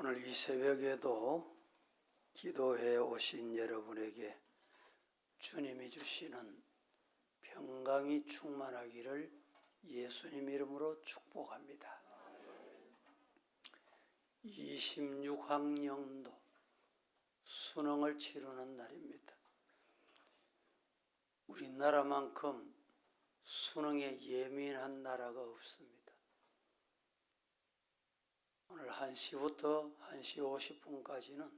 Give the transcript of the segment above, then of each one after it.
오늘 이 새벽에도 기도해 오신 여러분에게 주님이 주시는 평강이 충만하기를 예수님 이름으로 축복합니다. 26학년도 수능을 치르는 날입니다. 우리나라만큼 수능에 예민한 나라가 없습니다. 오늘 1시부터 1시 50분까지는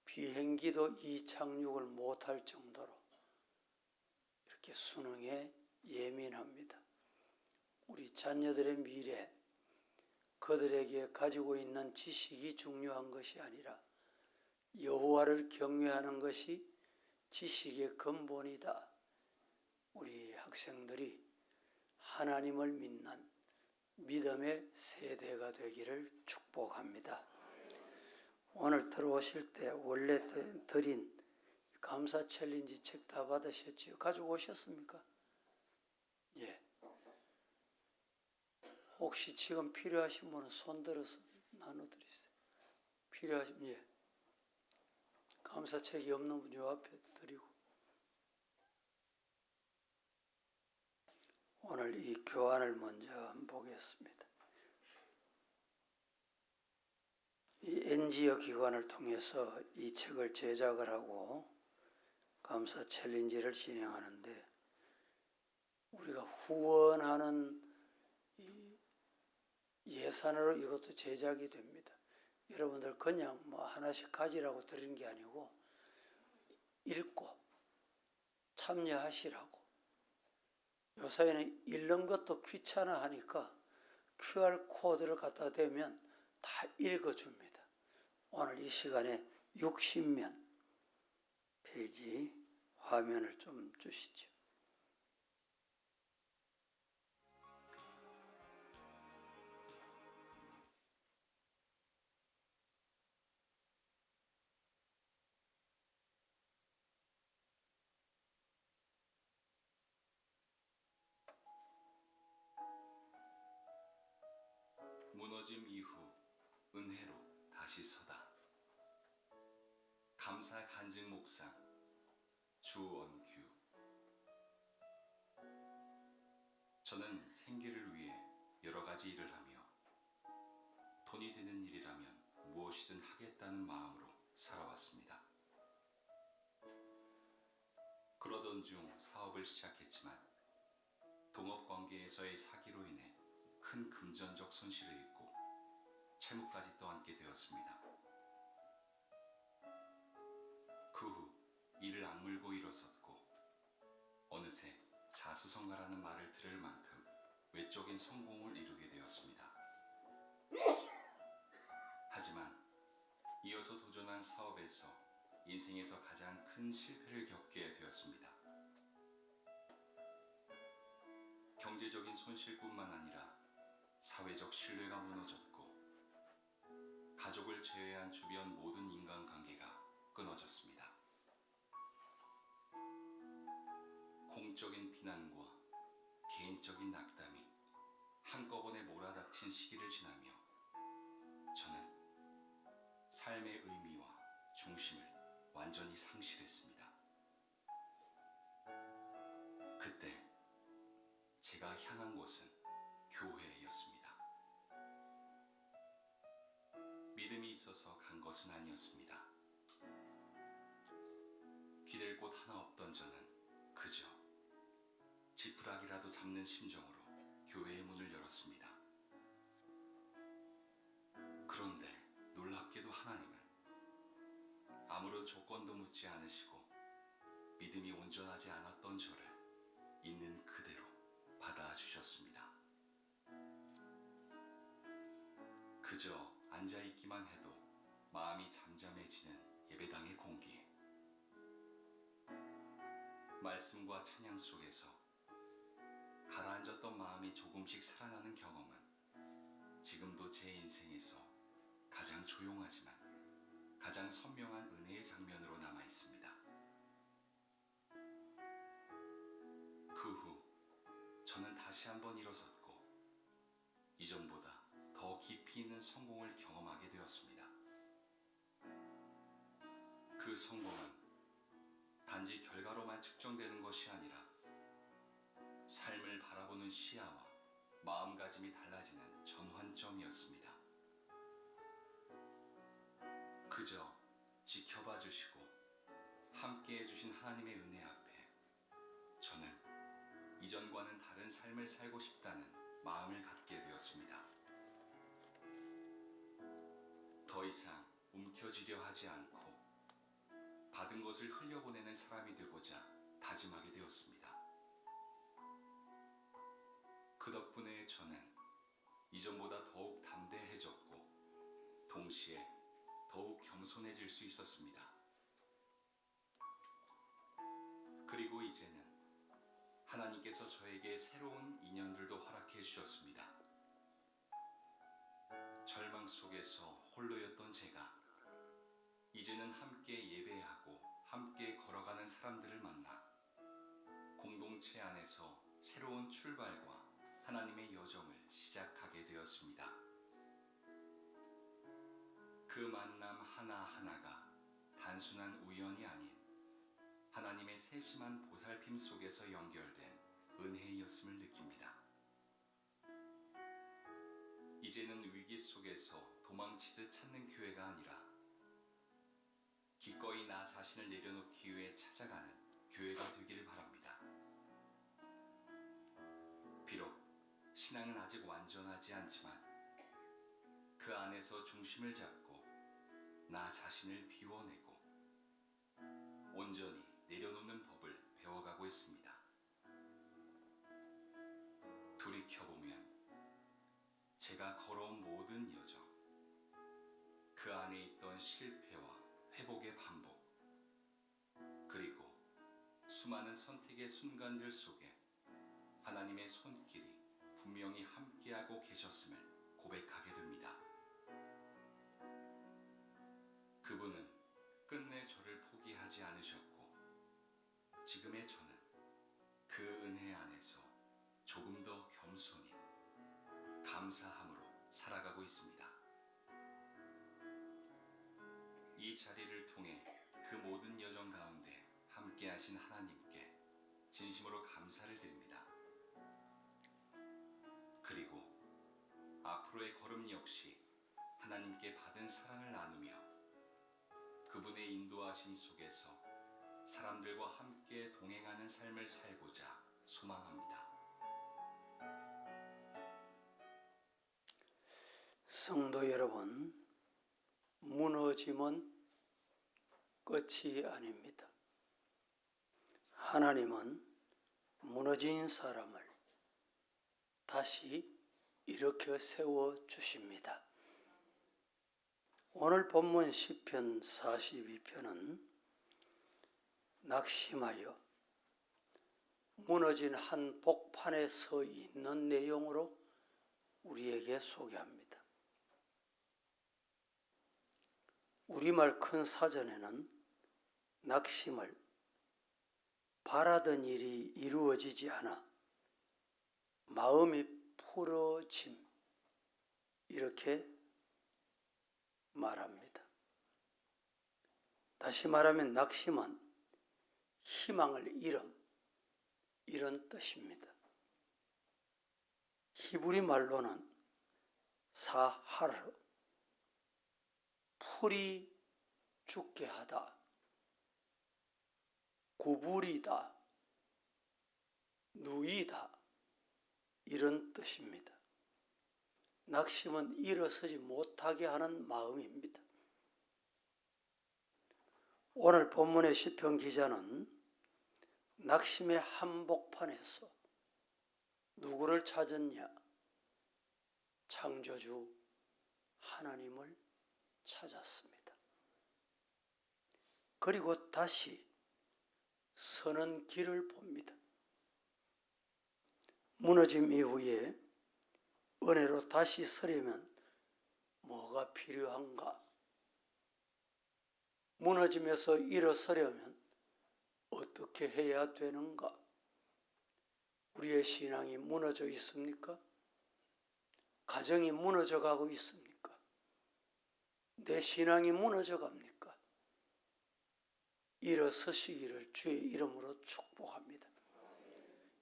비행기도 이착륙을 못할 정도로 이렇게 수능에 예민합니다. 우리 자녀들의 미래, 그들에게 가지고 있는 지식이 중요한 것이 아니라 여호와를 경외하는 것이 지식의 근본이다. 우리 학생들이 하나님을 믿는 믿음의 세대가 되기를 축복합니다. 오늘 들어오실 때 원래 드린 감사 챌린지 책 다 받으셨지요? 가지고 오셨습니까? 예. 혹시 지금 필요하신 분은 손 들어서 나눠드리세요. 필요하시면 예. 감사책이 없는 분 요 앞에 드리고. 오늘 이 교환을 먼저 한번 보겠습니다. 이 NGO 기관을 통해서 이 책을 제작을 하고 감사 챌린지를 진행하는데 우리가 후원하는 이 예산으로 이것도 제작이 됩니다. 여러분들 그냥 뭐 하나씩 가지라고 드리는 게 아니고 읽고 참여하시라고. 요새는 읽는 것도 귀찮아 하니까 QR코드를 갖다 대면 다 읽어줍니다. 오늘 이 시간에 60면 페이지 화면을 좀 주시죠. 무너짐 이후 은혜로 다시 서다. 감사 간증 묵상 주원규. 저는 생계를 위해 여러 가지 일을 하며 돈이 되는 일이라면 무엇이든 하겠다는 마음으로 살아왔습니다. 그러던 중 사업을 시작했지만 동업관계에서의 사기로 인해 큰 금전적 손실을 입고 채무까지 떠안게 되었습니다. 그 후 이를 악물고 일어섰고 어느새 자수성가라는 말을 들을 만큼 외적인 성공을 이루게 되었습니다. 하지만 이어서 도전한 사업에서 인생에서 가장 큰 실패를 겪게 되었습니다. 경제적인 손실뿐만 아니라 사회적 신뢰가 무너졌고 가족을 제외한 주변 모든 인간관계가 끊어졌습니다. 공적인 비난과 개인적인 낙담이 한꺼번에 몰아닥친 시기를 지나며 저는 삶의 의미와 중심을 완전히 상실했습니다. 그때 제가 향한 곳은 교회였습니다. 믿음이 있어서 간 것은 아니었습니다. 기댈 곳 하나 없던 저는 그저 지푸라기라도 잡는 심정으로 교회의 문을 열었습니다. 그런데 놀랍게도 하나님은 아무런 조건도 묻지 않으시고 믿음이 온전하지 않았던 저를 있는 그대로 받아주셨습니다. 그저 앉아있기만 해도 마음이 잠잠해지는 예배당의 공기에 말씀과 찬양 속에서 가라앉았던 마음이 조금씩 살아나는 경험은 지금도 제 인생에서 가장 조용하지만 가장 선명한 은혜의 장면으로 남아있습니다. 그 후 저는 다시 한번 일어섰고 이전보다 더 더 깊이 있는 성공을 경험하게 되었습니다. 그 성공은 단지 결과로만 측정되는 것이 아니라 삶을 바라보는 시야와 마음가짐이 달라지는 전환점이었습니다. 그저 지켜봐 주시고 함께 해주신 하나님의 은혜 앞에 저는 이전과는 다른 삶을 살고 싶다는 마음을 갖게 되었습니다. 더 이상 움켜쥐려 하지 않고 받은 것을 흘려보내는 사람이 되고자 다짐하게 되었습니다. 그 덕분에 저는 이전보다 더욱 담대해졌고 동시에 더욱 겸손해질 수 있었습니다. 그리고 이제는 하나님께서 저에게 새로운 인연들도 허락해 주셨습니다. 절망 속에서 홀로였던 제가 이제는 함께 예배하고 함께 걸어가는 사람들을 만나 공동체 안에서 새로운 출발과 하나님의 여정을 시작하게 되었습니다. 그 만남 하나하나가 단순한 우연이 아닌 하나님의 세심한 보살핌 속에서 연결된 은혜였음을 느낍니다. 이제는 위기 속에서 도망치듯 찾는 교회가 아니라 기꺼이 나 자신을 내려놓기 위해 찾아가는 교회가 되기를 바랍니다. 비록 신앙은 아직 완전하지 않지만 그 안에서 중심을 잡고 나 자신을 비워내고 온전히 내려놓는 법을 배워가고 있습니다. 돌이켜보면 제가 걸어온 모든 여정, 그 안에 있던 실패와 회복의 반복, 그리고 수많은 선택의 순간들 속에 하나님의 손길이 분명히 함께하고 계셨음을 고백하게 됩니다. 그분은 끝내 저를 포기하지 않으셨고 지금의 저는 그 은혜 안에서 조금 더 겸손히 감사함으로 살아가고 있습니다. 이 자리를 통해 그 모든 여정 가운데 함께 하신 하나님께 진심으로 감사를 드립니다. 그리고 앞으로의 걸음 역시 하나님께 받은 사랑을 나누며 그분의 인도하심 속에서 사람들과 함께 동행하는 삶을 살고자 소망합니다. 성도 여러분, 무너짐은 끝이 아닙니다. 하나님은 무너진 사람을 다시 일으켜 세워 주십니다. 오늘 본문 시편 42편은 낙심하여 무너진 한 복판에 서 있는 내용으로 우리에게 소개합니다. 우리말 큰 사전에는 낙심을 바라던 일이 이루어지지 않아 마음이 풀어짐 이렇게 말합니다. 다시 말하면 낙심은 희망을 잃음 이런 뜻입니다. 히브리 말로는 사하르 풀이 죽게 하다, 구부리다, 누이다 이런 뜻입니다. 낙심은 일어서지 못하게 하는 마음입니다. 오늘 본문의 시편 기자는 낙심의 한복판에서 누구를 찾았냐? 창조주 하나님을 찾았습니다. 그리고 다시 서는 길을 봅니다. 무너짐 이후에 은혜로 다시 서려면 뭐가 필요한가? 무너짐에서 일어서려면 어떻게 해야 되는가? 우리의 신앙이 무너져 있습니까? 가정이 무너져 가고 있습니까? 내 신앙이 무너져 갑니까? 일어서시기를 주의 이름으로 축복합니다.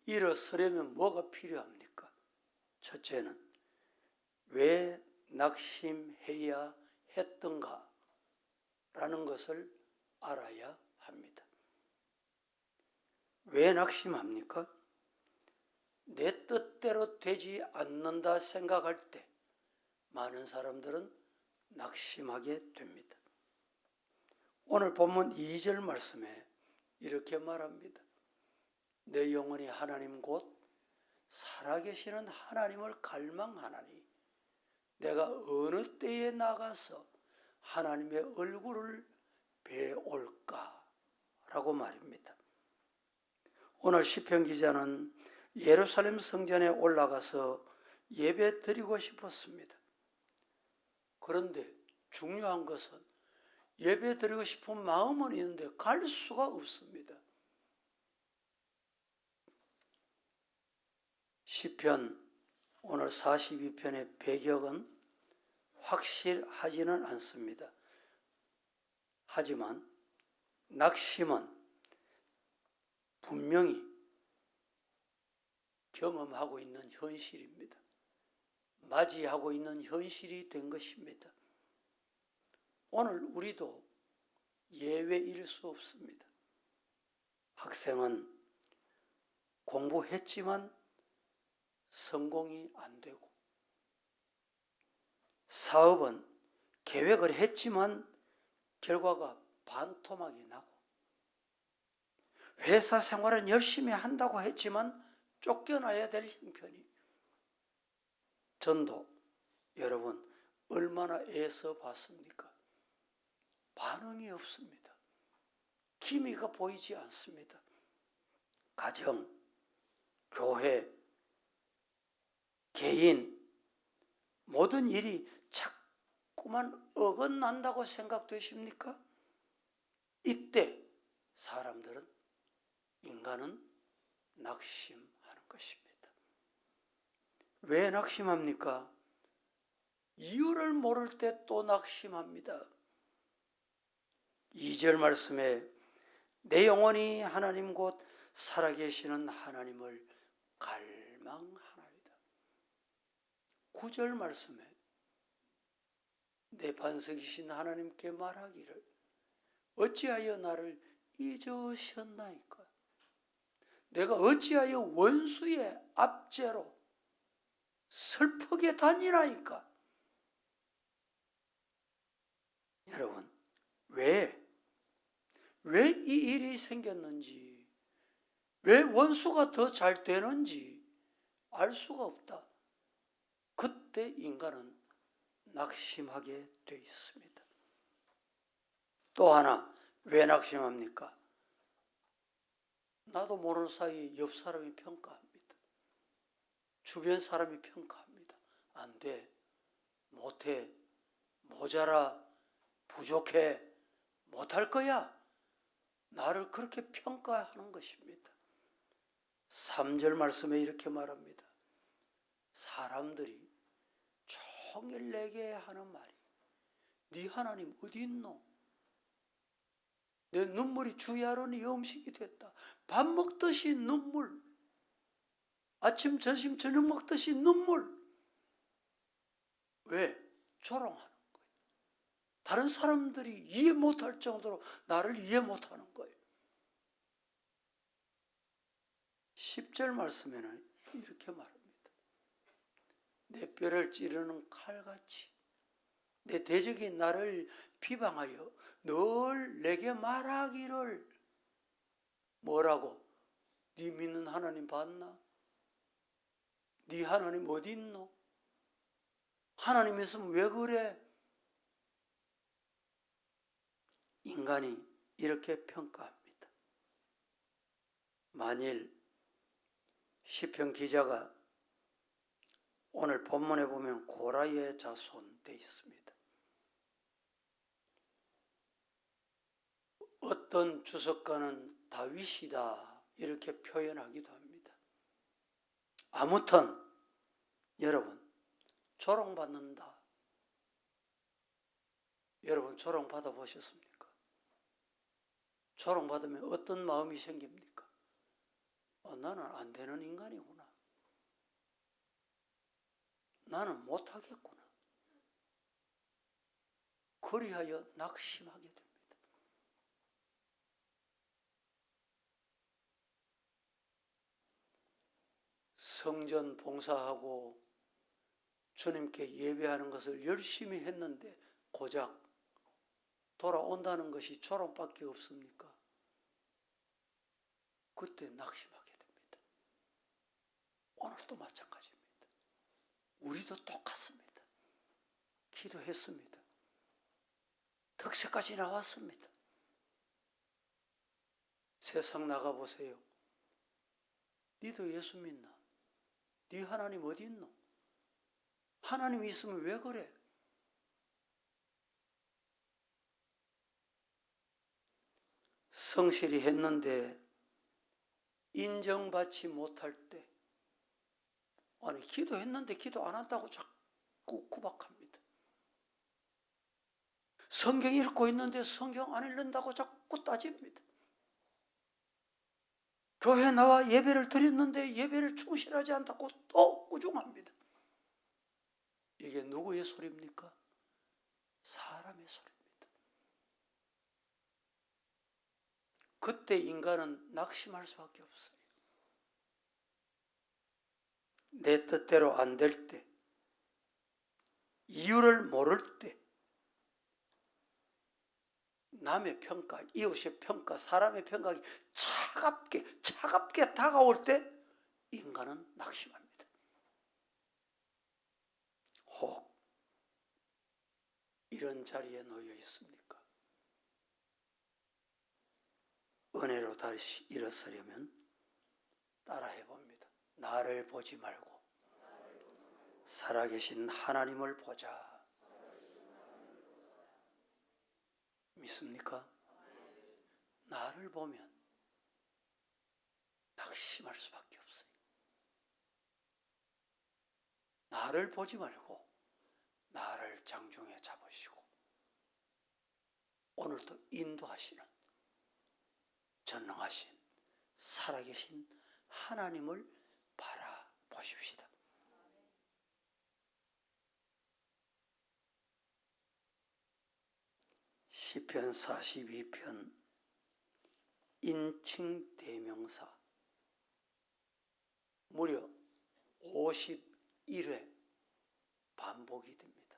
일어서려면 뭐가 필요합니까? 첫째는 왜 낙심해야 했던가 라는 것을 알아야 합니다. 왜 낙심합니까? 내 뜻대로 되지 않는다 생각할 때 많은 사람들은 낙심하게 됩니다. 오늘 본문 2절 말씀에 이렇게 말합니다. 내 영혼이 하나님 곧 살아계시는 하나님을 갈망하나니 내가 어느 때에 나가서 하나님의 얼굴을 배올까? 라고 말입니다. 오늘 시편 기자는 예루살렘 성전에 올라가서 예배 드리고 싶었습니다. 그런데 중요한 것은 예배 드리고 싶은 마음은 있는데 갈 수가 없습니다. 시편 오늘 42편의 배경은 확실하지는 않습니다. 하지만 낙심은 분명히 경험하고 있는 현실입니다. 맞이하고 있는 현실이 된 것입니다. 오늘 우리도 예외일 수 없습니다. 학생은 공부했지만 성공이 안 되고, 사업은 계획을 했지만 결과가 반토막이 나고, 회사 생활은 열심히 한다고 했지만 쫓겨나야 될 형편이, 전도 여러분 얼마나 애써 봤습니까? 반응이 없습니다. 기미가 보이지 않습니다. 가정, 교회, 개인, 모든 일이 자꾸만 어긋난다고 생각되십니까? 이때 사람들은, 인간은 낙심하는 것입니다. 왜 낙심합니까? 이유를 모를 때 또 낙심합니다. 2절 말씀에 내 영혼이 하나님 곧 살아계시는 하나님을 갈망하나이다. 9절 말씀에 내 반석이신 하나님께 말하기를 어찌하여 나를 잊으셨나이까? 내가 어찌하여 원수의 압제로 슬프게 다니나이까? 여러분, 왜 이 일이 생겼는지, 왜 원수가 더 잘 되는지 알 수가 없다. 그때 인간은 낙심하게 돼 있습니다. 또 하나, 왜 낙심합니까? 나도 모르는 사이에 옆 사람이 평가합니다. 주변 사람이 평가합니다. 안 돼, 못해, 모자라, 부족해, 못할 거야. 나를 그렇게 평가하는 것입니다. 3절 말씀에 이렇게 말합니다. 사람들이 종일 내게 하는 말이 네 하나님 어디 있노? 내 눈물이 주야로 네 음식이 됐다. 밥 먹듯이 눈물, 아침, 점심, 저녁 먹듯이 눈물. 왜? 조롱하는 거예요. 다른 사람들이 이해 못할 정도로 나를 이해 못하는 거예요. 10절 말씀에는 이렇게 말합니다. 내 뼈를 찌르는 칼같이 내 대적이 나를 비방하여 늘 내게 말하기를, 뭐라고? 네 믿는 하나님 봤나? 네 하나님 어디 있노? 하나님 있으면 왜 그래? 인간이 이렇게 평가합니다. 만일 시편 기자가 오늘 본문에 보면 고라의 자손 돼 있습니다. 어떤 주석가는 다윗이다 이렇게 표현하기도 합니다. 아무튼 여러분, 조롱받는다. 여러분 조롱 받아보셨습니까? 조롱받으면 어떤 마음이 생깁니까? 나는 안 되는 인간이구나. 나는 못하겠구나. 그리하여 낙심하게 됩니다. 성전 봉사하고 주님께 예배하는 것을 열심히 했는데 고작 돌아온다는 것이 조롱밖에 없습니까? 그때 낙심하게 됩니다. 오늘도 마찬가지입니다. 우리도 똑같습니다. 기도했습니다. 덕새까지 나왔습니다. 세상 나가보세요. 니도 예수 믿나? 네 하나님 어디 있노? 하나님 있으면 왜 그래? 성실히 했는데 인정받지 못할 때, 아니 기도했는데 기도 안 한다고 자꾸 구박합니다. 성경 읽고 있는데 성경 안 읽는다고 자꾸 따집니다. 교회 나와 예배를 드렸는데 예배를 충실하지 않다고 또 우중합니다. 이게 누구의 소리입니까? 사람의 소리입니다. 그때 인간은 낙심할 수밖에 없어요. 내 뜻대로 안 될 때, 이유를 모를 때, 남의 평가, 이웃의 평가, 사람의 평가가 차갑게 다가올 때 인간은 낙심합니다. 혹 이런 자리에 놓여 있습니까? 은혜로 다시 일어서려면 따라해 봅니다. 나를 보지 말고 살아계신 하나님을 보자. 믿습니까? 나를 보면 낙심할 수밖에 없어요. 나를 보지 말고 나를 장중에 잡으시고 오늘도 인도하시는 전능하신 살아계신 하나님을 바라보십시다. 시편 42편 인칭 대명사 무려 51회 반복이 됩니다.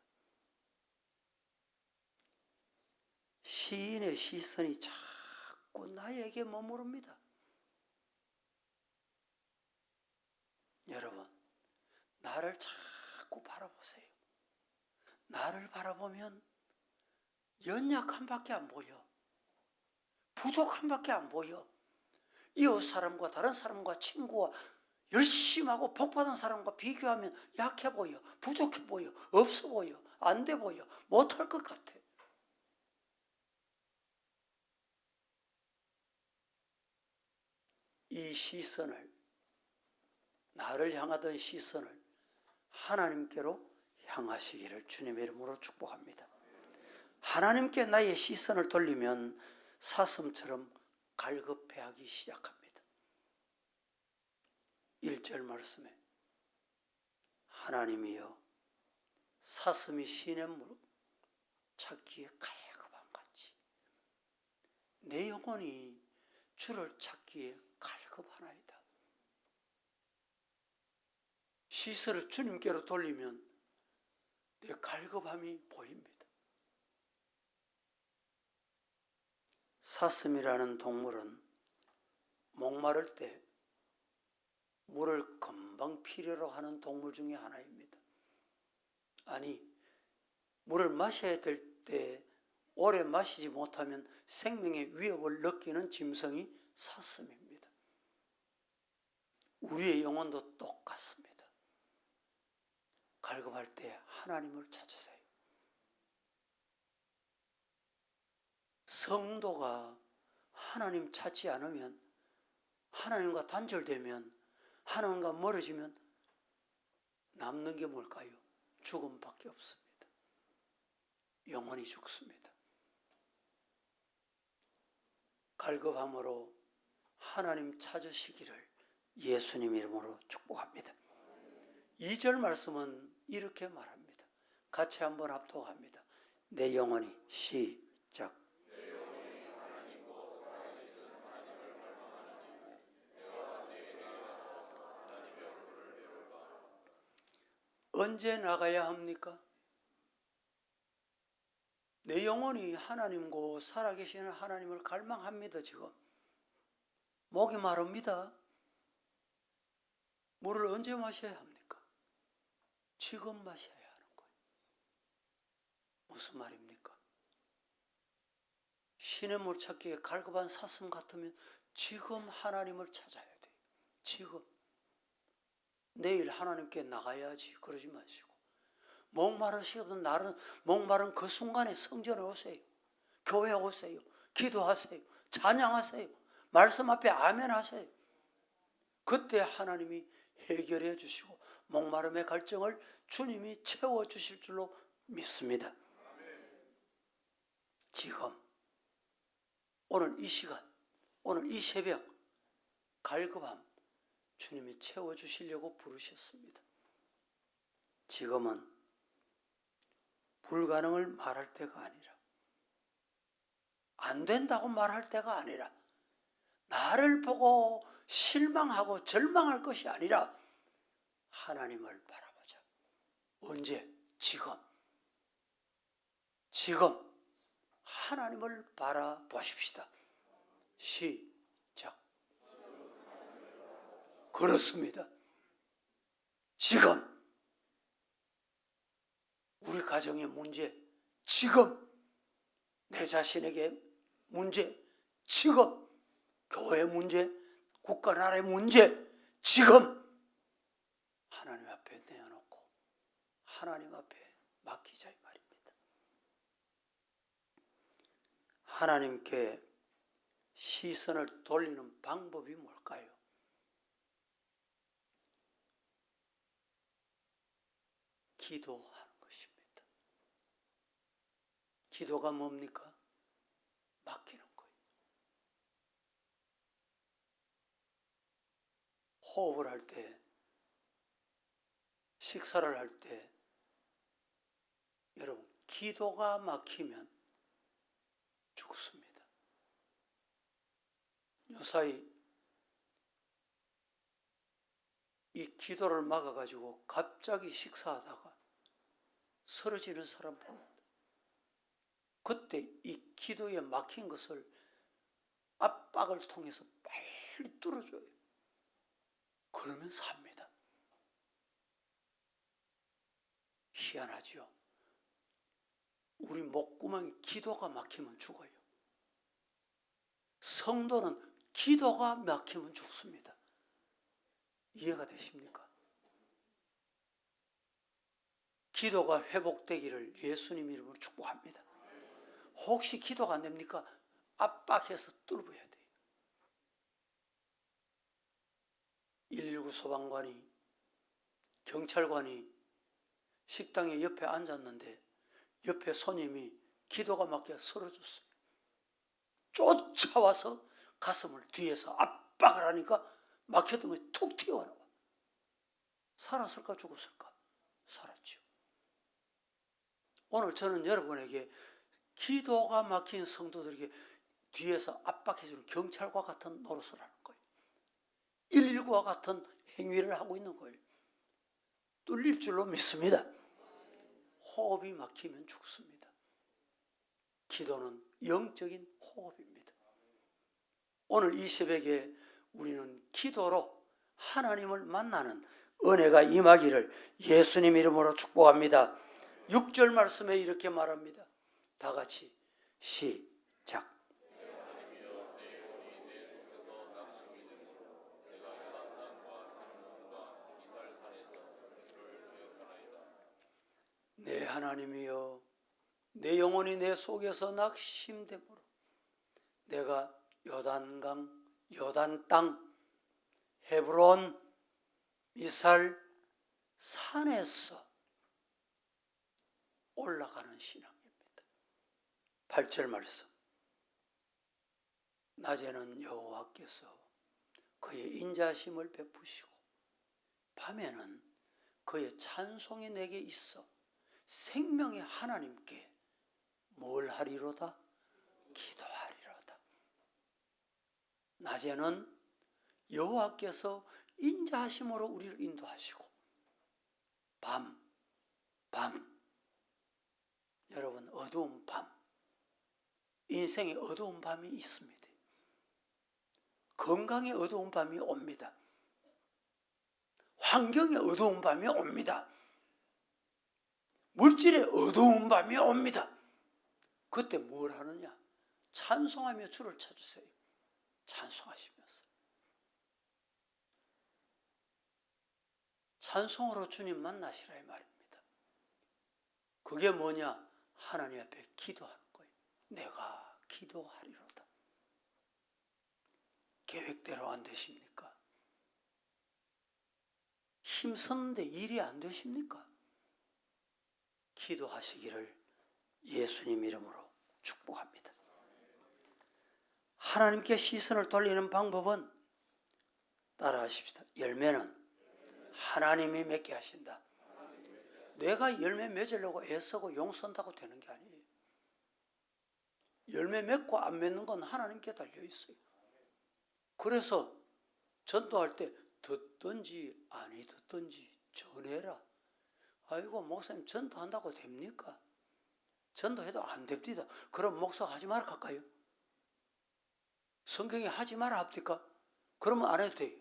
시인의 시선이 자꾸 나에게 머무릅니다. 여러분, 나를 자꾸 바라보세요. 나를 바라보면 연약함밖에 안 보여. 부족함밖에 안 보여. 이웃 사람과 다른 사람과 친구와 열심히 하고 복받은 사람과 비교하면 약해 보여. 부족해 보여. 없어 보여. 안 돼 보여. 못할 것 같아. 이 시선을, 나를 향하던 시선을 하나님께로 향하시기를 주님의 이름으로 축복합니다. 하나님께 나의 시선을 돌리면 사슴처럼 갈급해하기 시작합니다. 1절 말씀에 하나님이여 사슴이 시냇물 찾기에 갈급한 같이 내 영혼이 주를 찾기에 갈급하나이다. 시선을 주님께로 돌리면 내 갈급함이 보입니다. 사슴이라는 동물은 목마를 때 물을 금방 필요로 하는 동물 중에 하나입니다. 아니, 물을 마셔야 될 때 오래 마시지 못하면 생명의 위협을 느끼는 짐승이 사슴입니다. 우리의 영혼도 똑같습니다. 갈급할 때 하나님을 찾으세요. 성도가 하나님 찾지 않으면, 하나님과 단절되면, 하나님과 멀어지면 남는 게 뭘까요? 죽음밖에 없습니다. 영원히 죽습니다. 갈급함으로 하나님 찾으시기를 예수님 이름으로 축복합니다. 2절 말씀은 이렇게 말합니다. 같이 한번 합독합니다. 내 영혼이 시작. 언제 나가야 합니까? 내 영혼이 하나님고 살아계시는 하나님을 갈망합니다. 지금 목이 마릅니다. 물을 언제 마셔야 합니까? 지금 마셔야 하는 거예요. 무슨 말입니까? 신의 물 찾기에 갈급한 사슴 같으면 지금 하나님을 찾아야 돼요. 지금. 내일 하나님께 나가야지 그러지 마시고, 목마르시거든 나는 목마른 그 순간에 성전에 오세요. 교회 오세요. 기도하세요. 찬양하세요. 말씀 앞에 아멘 하세요. 그때 하나님이 해결해 주시고 목마름의 갈증을 주님이 채워주실 줄로 믿습니다. 지금 오늘 이 시간, 오늘 이 새벽 갈급함 주님이 채워주시려고 부르셨습니다. 지금은 불가능을 말할 때가 아니라, 안 된다고 말할 때가 아니라, 나를 보고 실망하고 절망할 것이 아니라 하나님을 바라보자. 언제? 지금 하나님을 바라보십시다. 시작. 그렇습니다. 지금 우리 가정의 문제, 지금 내 자신에게 문제, 지금 교회 문제, 국가 나라의 문제, 지금 하나님 앞에 내어놓고 하나님 앞에 맡기자 이 말입니다. 하나님께 시선을 돌리는 방법이 뭘까요? 기도하는 것입니다. 기도가 뭡니까? 맡기는 거예요. 호흡을 할 때, 식사를 할 때, 여러분 기도가 막히면 죽습니다. 요사이 이 기도를 막아가지고 갑자기 식사하다가 쓰러지는 사람 봅니다. 그때 이 기도에 막힌 것을 압박을 통해서 빨리 뚫어줘요. 그러면 삽니다. 희한하죠. 우리 목구멍 기도가 막히면 죽어요. 성도는 기도가 막히면 죽습니다. 이해가 되십니까? 기도가 회복되기를 예수님 이름으로 축복합니다. 혹시 기도가 안 됩니까? 압박해서 뚫어야 돼요. 119 소방관이, 경찰관이 식당에 옆에 앉았는데 옆에 손님이 기도가 막혀 쓰러졌어요. 쫓아와서 가슴을 뒤에서 압박을 하니까 막혔던 것이 툭 튀어나와. 살았을까 죽었을까? 살았죠. 오늘 저는 여러분에게 기도가 막힌 성도들에게 뒤에서 압박해주는 경찰과 같은 노릇을 하는 거예요. 119와 같은 행위를 하고 있는 거예요. 뚫릴 줄로 믿습니다. 호흡이 막히면 죽습니다. 기도는 영적인 호흡입니다. 오늘 이 새벽에 우리는 기도로 하나님을 만나는 은혜가 임하기를 예수님 이름으로 축복합니다. 6절 말씀에 이렇게 말합니다. 다 같이 시작. 내 하나님이여, 내 영혼이 내 속에서 낙심되므로 내가 요단강, 요단 땅, 헤브론, 미살 산에서 올라가는 신앙입니다. 8절 말씀. 낮에는 여호와께서 그의 인자심을 베푸시고 밤에는 그의 찬송이 내게 있어 생명의 하나님께 뭘 하리로다? 기도하리로다. 낮에는 여호와께서 인자하심으로 우리를 인도하시고 밤 여러분 어두운 밤, 인생에 어두운 밤이 있습니다. 건강에 어두운 밤이 옵니다. 환경에 어두운 밤이 옵니다. 물질에 어두운 밤이 옵니다. 그때 뭘 하느냐? 찬송하며 주를 찾으세요. 찬송하시면서 찬송으로 주님 만나시라 이 말입니다. 그게 뭐냐? 하나님 앞에 기도하는 거예요. 내가 기도하리로다. 계획대로 안 되십니까? 힘쓰는데 일이 안 되십니까? 기도하시기를 예수님 이름으로 축복합니다. 하나님께 시선을 돌리는 방법은 따라하십시다. 열매는 하나님이 맺게 하신다. 내가 열매 맺으려고 애쓰고 용선다고 되는 게 아니에요. 열매 맺고 안 맺는 건 하나님께 달려 있어요. 그래서 전도할 때 듣든지 아니 듣든지 전해라. 아이고 목사님 전도한다고 됩니까? 전도해도 안 됩니다. 그럼 목사가 하지 말아 할까요? 성경에 하지 마라 합니까? 그러면 안 해도 돼요.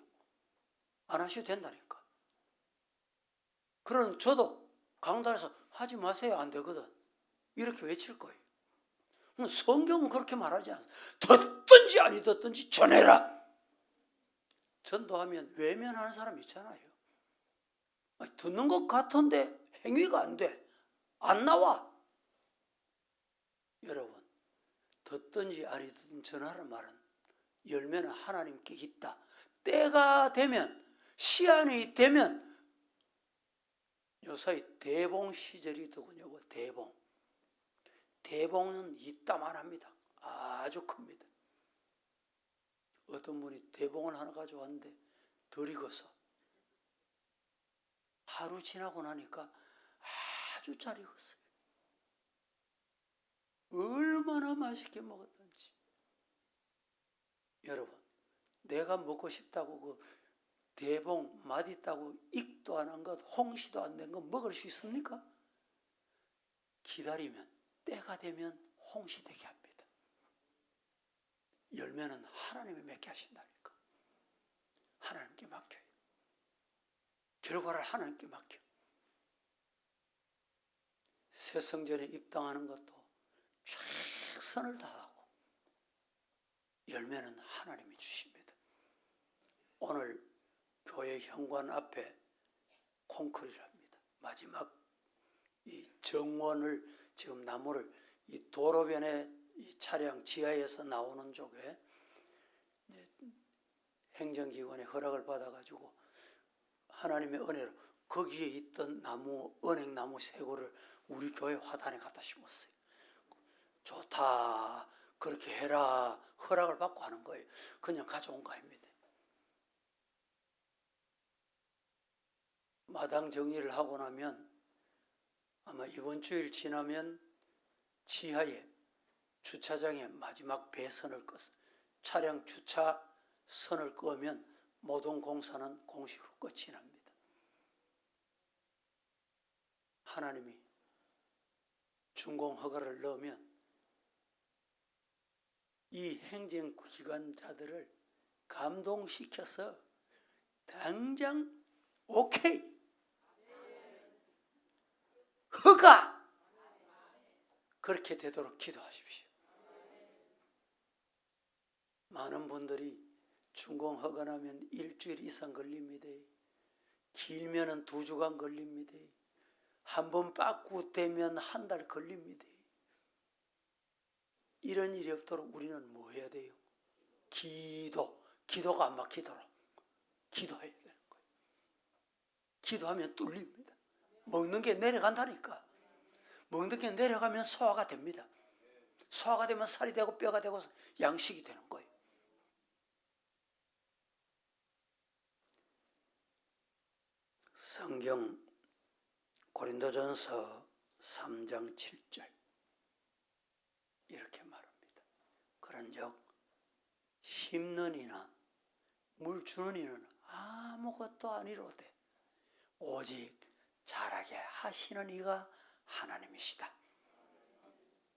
안 하셔도 된다니까. 그럼 저도 강단에서 하지 마세요 안 되거든. 이렇게 외칠 거예요. 성경은 그렇게 말하지 않습니다. 듣든지 아니 듣든지 전해라. 전도하면 외면하는 사람 있잖아요. 듣는 것 같은데 행위가 안 돼. 안 나와. 여러분 듣든지 아니 듣든지 전하라는 말은 열매는 하나님께 있다. 때가 되면 시한이 되면 요사이 대봉 시절이더군요. 대봉은 이따만 합니다. 아주 큽니다. 어떤 분이 대봉을 하나 가져왔는데 덜 익어서 하루 지나고 나니까 아주 잘 익었어요. 얼마나 맛있게 먹었는지. 여러분 내가 먹고 싶다고 그 대봉 맛있다고 익도 안 한 것 홍시도 안 된 거 먹을 수 있습니까? 기다리면 때가 되면 홍시 되게 합니다. 열매는 하나님이 맺게 하신다니까. 하나님께 맡겨요. 결과를 하나님께 맡겨. 새 성전에 입당하는 것도 최선을 다하고 열매는 하나님이 주십니다. 오늘 교회 현관 앞에 콘크리트를 합니다. 마지막 이 정원을 지금 나무를 이 도로변에 이 차량 지하에서 나오는 쪽에 행정기관의 허락을 받아가지고 하나님의 은혜로 거기에 있던 나무, 은행나무 세 그루를 우리 교회 화단에 갖다 심었어요. 좋다, 그렇게 해라 허락을 받고 하는 거예요. 그냥 가져온 거 아닙니다. 마당 정리를 하고 나면 아마 이번 주일 지나면 지하에 주차장에 마지막 배선을 껐어요. 차량 주차선을 끄면 모든 공사는 공식으로 끝이 납니다. 하나님이 준공 허가를 넣으면 이 행정기관자들을 감동시켜서 당장 오케이 허가 그렇게 되도록 기도하십시오. 많은 분들이 준공 허가 나면 일주일 이상 걸립니다. 길면은 2주간 걸립니다. 한번 빠꾸되면 한 달 걸립니다. 이런 일이 없도록 우리는 뭐 해야 돼요? 기도가 안 막히도록 기도해야 되는 거예요. 기도하면 뚫립니다. 먹는 게 내려간다니까. 먹는 게 내려가면 소화가 됩니다. 소화가 되면 살이 되고 뼈가 되고 양식이 되는 거예요. 성경 고린도전서 3장 7절 이렇게 말합니다. 그런즉 심는 이나 물 주는 이는 아무것도 아니로되 오직 자라게 하시는 이가 하나님이시다.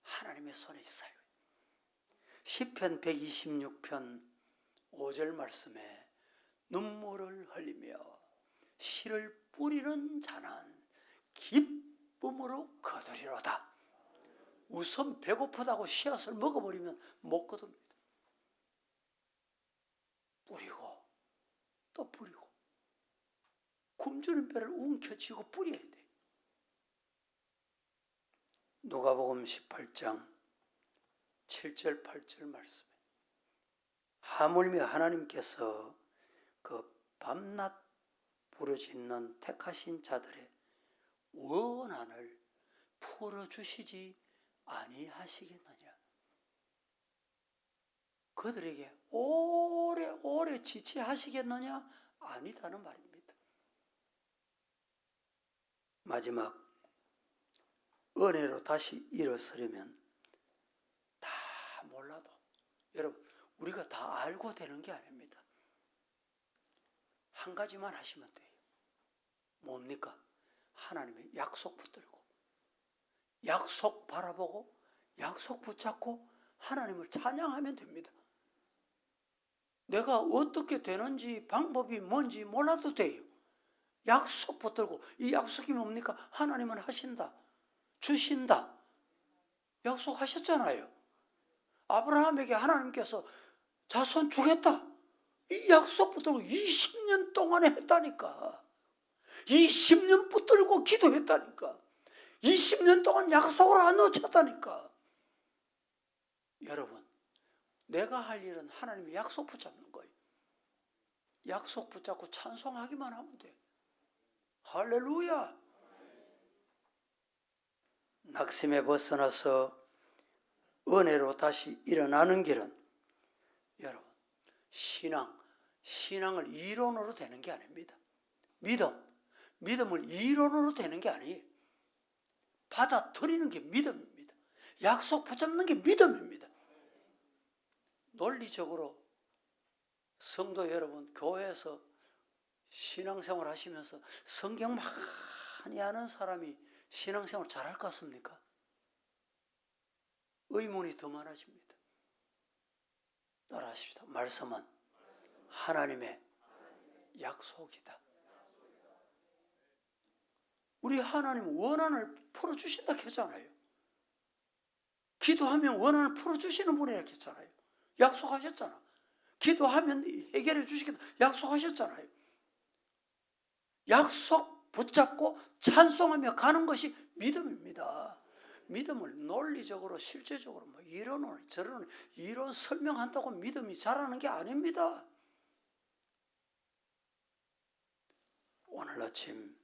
하나님의 손에 있어요. 시편 126편 5절 말씀에 눈물을 흘리며 씨를 뿌리는 자는 기쁨으로 거두리로다. 우선 배고프다고 씨앗을 먹어버리면 못 거둡니다. 뿌리고 또 뿌리고 굶주린 배를 움켜쥐고 뿌려야 돼. 누가복음 18장 7절 8절 말씀에 하물며 하나님께서 그 밤낮 부르짖는 택하신 자들의 원한을 풀어주시지 아니하시겠느냐. 그들에게 오래오래 지체하시겠느냐? 아니다는 말입니다. 마지막 은혜로 다시 일어서려면 다 몰라도 여러분 우리가 다 알고 되는 게 아닙니다. 한 가지만 하시면 돼요. 뭡니까? 하나님의 약속 붙들고 약속 바라보고 약속 붙잡고 하나님을 찬양하면 됩니다. 내가 어떻게 되는지 방법이 뭔지 몰라도 돼요. 약속 붙들고 이 약속이 뭡니까? 하나님은 하신다. 주신다. 약속하셨잖아요. 아브라함에게 하나님께서 자손 주겠다. 이 약속 붙들고 20년 동안에 했다니까. 20년 붙들고 기도했다니까. 20년 동안 약속을 안 놓쳤다니까. 여러분, 내가 할 일은 하나님의 약속 붙잡는 거예요. 약속 붙잡고 찬송하기만 하면 돼. 할렐루야. 낙심에 벗어나서 은혜로 다시 일어나는 길은 여러분 신앙을 이론으로 되는 게 아닙니다. 믿음을 이론으로 되는 게 아니에요. 받아들이는 게 믿음입니다. 약속 붙잡는 게 믿음입니다. 논리적으로 성도 여러분 교회에서 신앙생활 하시면서 성경 많이 아는 사람이 신앙생활 잘할 것 같습니까? 의문이 더 많아집니다. 따라하십시다. 말씀은 하나님의 약속이다. 우리 하나님 원한을 풀어주신다 했잖아요. 기도하면 원한을 풀어주시는 분이라 했잖아요. 약속하셨잖아. 기도하면 해결해 주시겠다 약속하셨잖아요. 약속 붙잡고 찬송하며 가는 것이 믿음입니다. 믿음을 논리적으로 실제적으로 뭐 이론으로 저런 이론 설명한다고 믿음이 자라는 게 아닙니다. 오늘 아침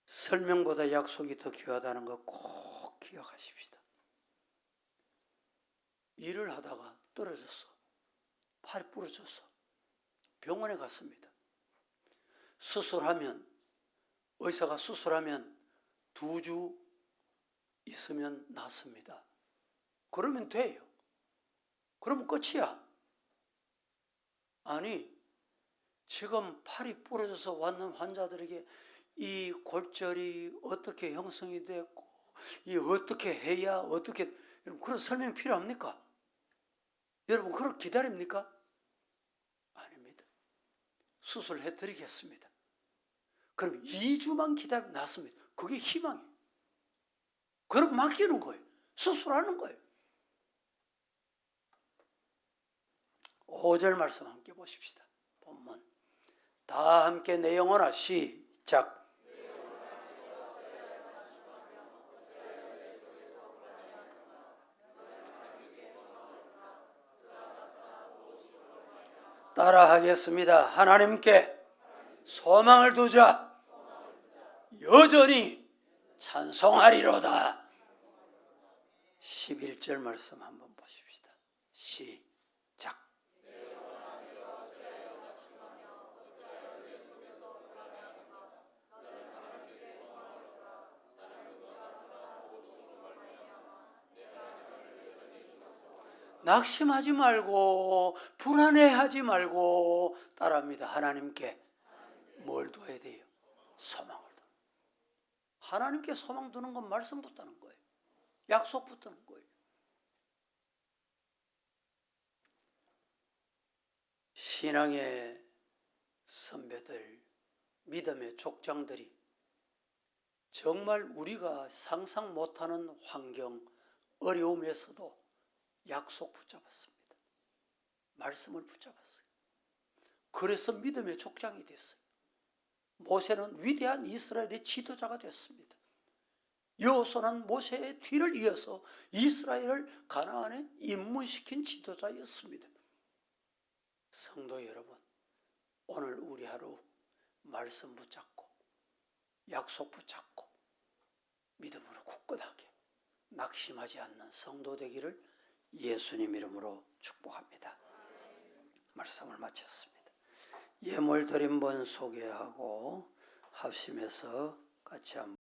설명보다 약속이 더 귀하다는 거 꼭 기억하십시다. 일을 하다가 떨어졌어. 팔이 부러졌어. 병원에 갔습니다. 의사가 수술하면 2주 있으면 낫습니다. 그러면 돼요. 그러면 끝이야. 아니, 지금 팔이 부러져서 왔는 환자들에게 이 골절이 어떻게 형성이 됐고, 이 어떻게 해야 어떻게, 여러분 그런 설명 필요합니까? 여러분 그걸 기다립니까? 아닙니다. 수술해 드리겠습니다. 그럼 2주만 기다리면 낫습니다. 그게 희망이에요. 그럼 맡기는 거예요. 수술하는 거예요. 5절 말씀 함께 보십시다. 본문 다 함께 내 영혼아 시작. 따라하겠습니다. 하나님께 소망을 두자. 여전히 찬송하리로다. 11절 말씀 한번 보십시다. 시작. 낙심하지 말고 불안해하지 말고 따라합니다. 하나님께 뭘 둬야 돼요? 소망을 둬. 하나님께 소망 두는 건 말씀 붙드는 거예요. 약속 붙드는 거예요. 신앙의 선배들, 믿음의 족장들이 정말 우리가 상상 못하는 환경, 어려움에서도 약속 붙잡았습니다. 말씀을 붙잡았어요. 그래서 믿음의 족장이 됐어요. 모세는 위대한 이스라엘의 지도자가 됐습니다. 여호수아는 모세의 뒤를 이어서 이스라엘을 가나안에 입문시킨 지도자였습니다. 성도 여러분, 오늘 우리 하루 말씀 붙잡고 약속 붙잡고 믿음으로 굳건하게 낙심하지 않는 성도 되기를 예수님 이름으로 축복합니다. 말씀을 마쳤습니다. 예물 드린 분 소개하고 합심해서 같이 한번